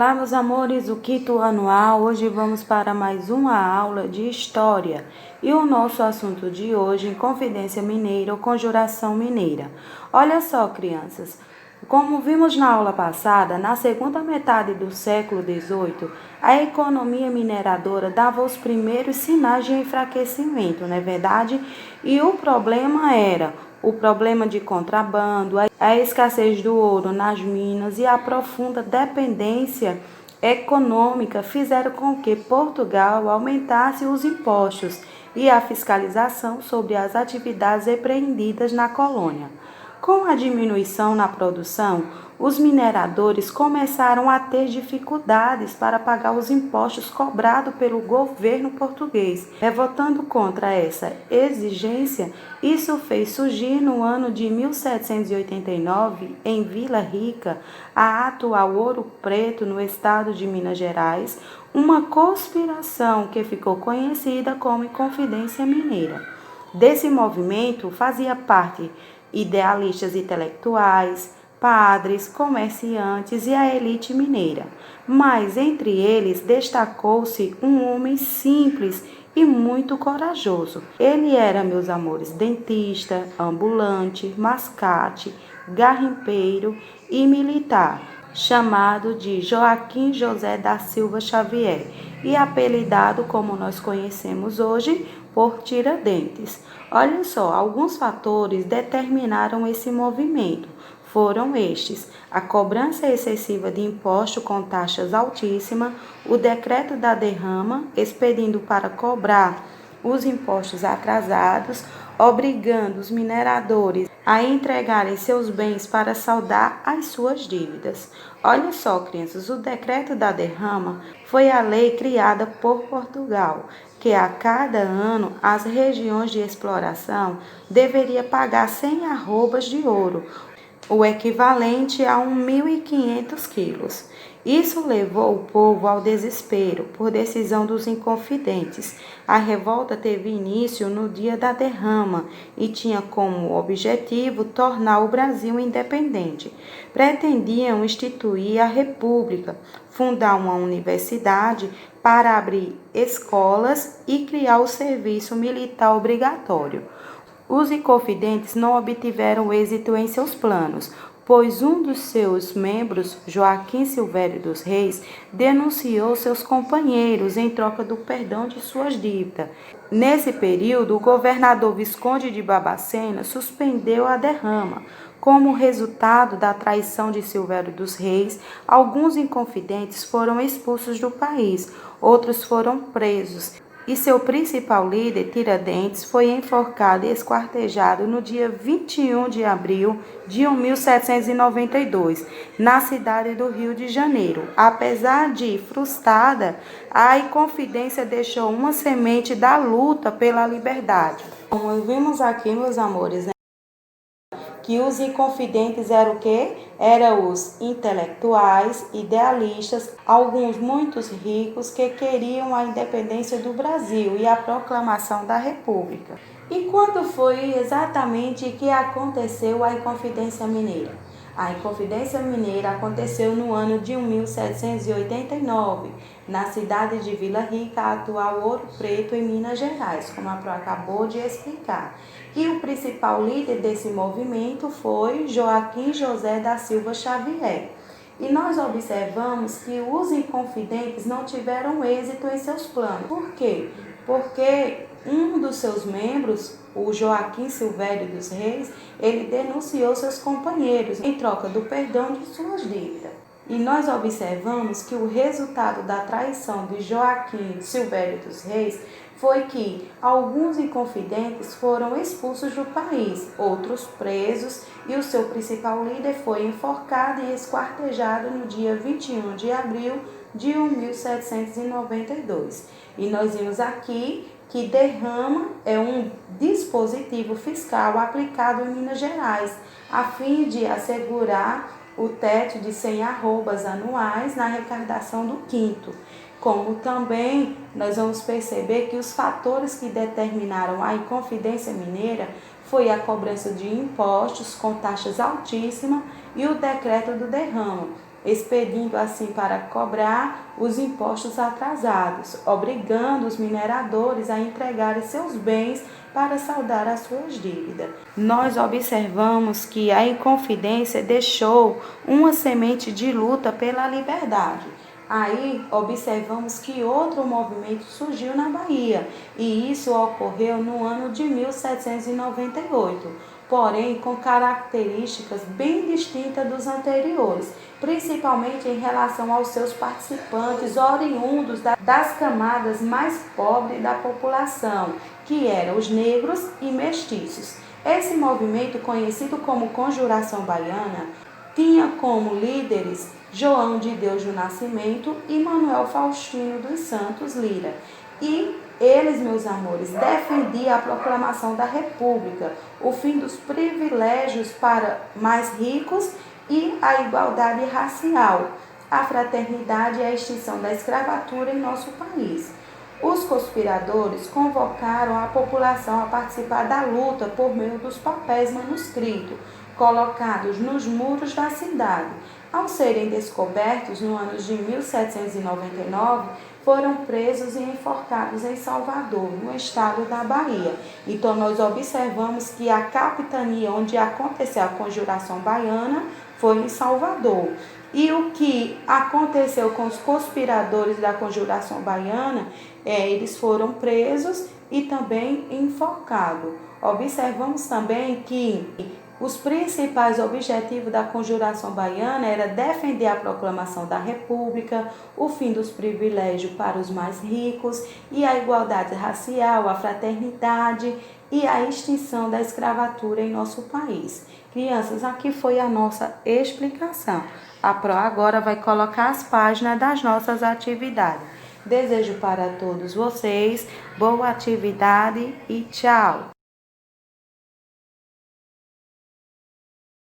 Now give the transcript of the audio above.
Olá, meus amores, o quinto anual. Hoje vamos para mais uma aula de História. E o nosso assunto de hoje, Inconfidência Mineira ou Conjuração Mineira. Olha só, crianças, como vimos na aula passada, na segunda metade do século XVIII, a economia mineradora dava os primeiros sinais de enfraquecimento, não é verdade? E o problema era o problema de contrabando, a escassez do ouro nas minas e a profunda dependência econômica fizeram com que Portugal aumentasse os impostos e a fiscalização sobre as atividades empreendidas na colônia. Com a diminuição na produção, os mineradores começaram a ter dificuldades para pagar os impostos cobrados pelo governo português. Revoltando contra essa exigência, isso fez surgir no ano de 1789, em Vila Rica, a atual Ouro Preto, no estado de Minas Gerais, uma conspiração que ficou conhecida como Inconfidência Mineira. Desse movimento fazia parte idealistas intelectuais, padres, comerciantes e a elite mineira. Mas entre eles destacou-se um homem simples e muito corajoso. Ele era, meus amores, dentista, ambulante, mascate, garimpeiro e militar, chamado de Joaquim José da Silva Xavier e apelidado, como nós conhecemos hoje, por Tiradentes. Olha só, alguns fatores determinaram esse movimento. Foram estes: a cobrança excessiva de imposto com taxas altíssimas, o decreto da derrama, expedindo para cobrar os impostos atrasados, obrigando os mineradores a entregarem seus bens para saldar as suas dívidas. Olha só, crianças, o decreto da derrama foi a lei criada por Portugal, que a cada ano as regiões de exploração deveriam pagar 100 arrobas de ouro, o equivalente a 1.500 quilos. Isso levou o povo ao desespero por decisão dos inconfidentes. A revolta teve início no dia da derrama e tinha como objetivo tornar o Brasil independente. Pretendiam instituir a república, fundar uma universidade para abrir escolas e criar o serviço militar obrigatório. Os inconfidentes não obtiveram êxito em seus planos, pois um dos seus membros, Joaquim Silvério dos Reis, denunciou seus companheiros em troca do perdão de suas dívidas. Nesse período, o governador Visconde de Barbacena suspendeu a derrama. Como resultado da traição de Silvério dos Reis, alguns inconfidentes foram expulsos do país, outros foram presos. E seu principal líder, Tiradentes, foi enforcado e esquartejado no dia 21 de abril de 1792, na cidade do Rio de Janeiro. Apesar de frustrada, a Inconfidência deixou uma semente da luta pela liberdade. Como vimos aqui, meus amores, que os inconfidentes eram o quê? Eram os intelectuais, idealistas, alguns muito ricos que queriam a independência do Brasil e a proclamação da República. E quando foi exatamente que aconteceu a Inconfidência Mineira? A Inconfidência Mineira aconteceu no ano de 1789, na cidade de Vila Rica, atual Ouro Preto, em Minas Gerais, como a Pro acabou de explicar. E o principal líder desse movimento foi Joaquim José da Silva Xavier. E nós observamos que os inconfidentes não tiveram êxito em seus planos. Por quê? Porque um dos seus membros, o Joaquim Silvério dos Reis, ele denunciou seus companheiros em troca do perdão de suas dívidas. E nós observamos que o resultado da traição de Joaquim Silvério dos Reis foi que alguns inconfidentes foram expulsos do país, outros presos, e o seu principal líder foi enforcado e esquartejado no dia 21 de abril de 1792. E nós vimos aqui que derrama é um dispositivo fiscal aplicado em Minas Gerais, a fim de assegurar o teto de 100 arrobas anuais na arrecadação do quinto. Como também nós vamos perceber que os fatores que determinaram a Inconfidência Mineira foi a cobrança de impostos com taxas altíssimas e o decreto do derrama, expedindo assim para cobrar os impostos atrasados, obrigando os mineradores a entregarem seus bens para saldar as suas dívidas. Nós observamos que a Inconfidência deixou uma semente de luta pela liberdade. Aí observamos que outro movimento surgiu na Bahia, e isso ocorreu no ano de 1798, porém com características bem distintas dos anteriores, principalmente em relação aos seus participantes oriundos das camadas mais pobres da população, que eram os negros e mestiços. Esse movimento, conhecido como Conjuração Baiana, tinha como líderes João de Deus do Nascimento e Manuel Faustino dos Santos Lira. E eles, meus amores, defendiam a proclamação da República, o fim dos privilégios para mais ricos e a igualdade racial, a fraternidade e a extinção da escravatura em nosso país. Os conspiradores convocaram a população a participar da luta por meio dos papéis manuscritos, colocados nos muros da cidade. Ao serem descobertos no ano de 1799, foram presos e enforcados em Salvador, no estado da Bahia. Então, nós observamos que a capitania onde aconteceu a Conjuração Baiana foi em Salvador. E o que aconteceu com os conspiradores da Conjuração Baiana, eles foram presos e também enforcados. Observamos também que os principais objetivos da Conjuração Baiana era defender a proclamação da República, o fim dos privilégios para os mais ricos e a igualdade racial, a fraternidade e a extinção da escravatura em nosso país. Crianças, aqui foi a nossa explicação. A Pro agora vai colocar as páginas das nossas atividades. Desejo para todos vocês boa atividade e tchau!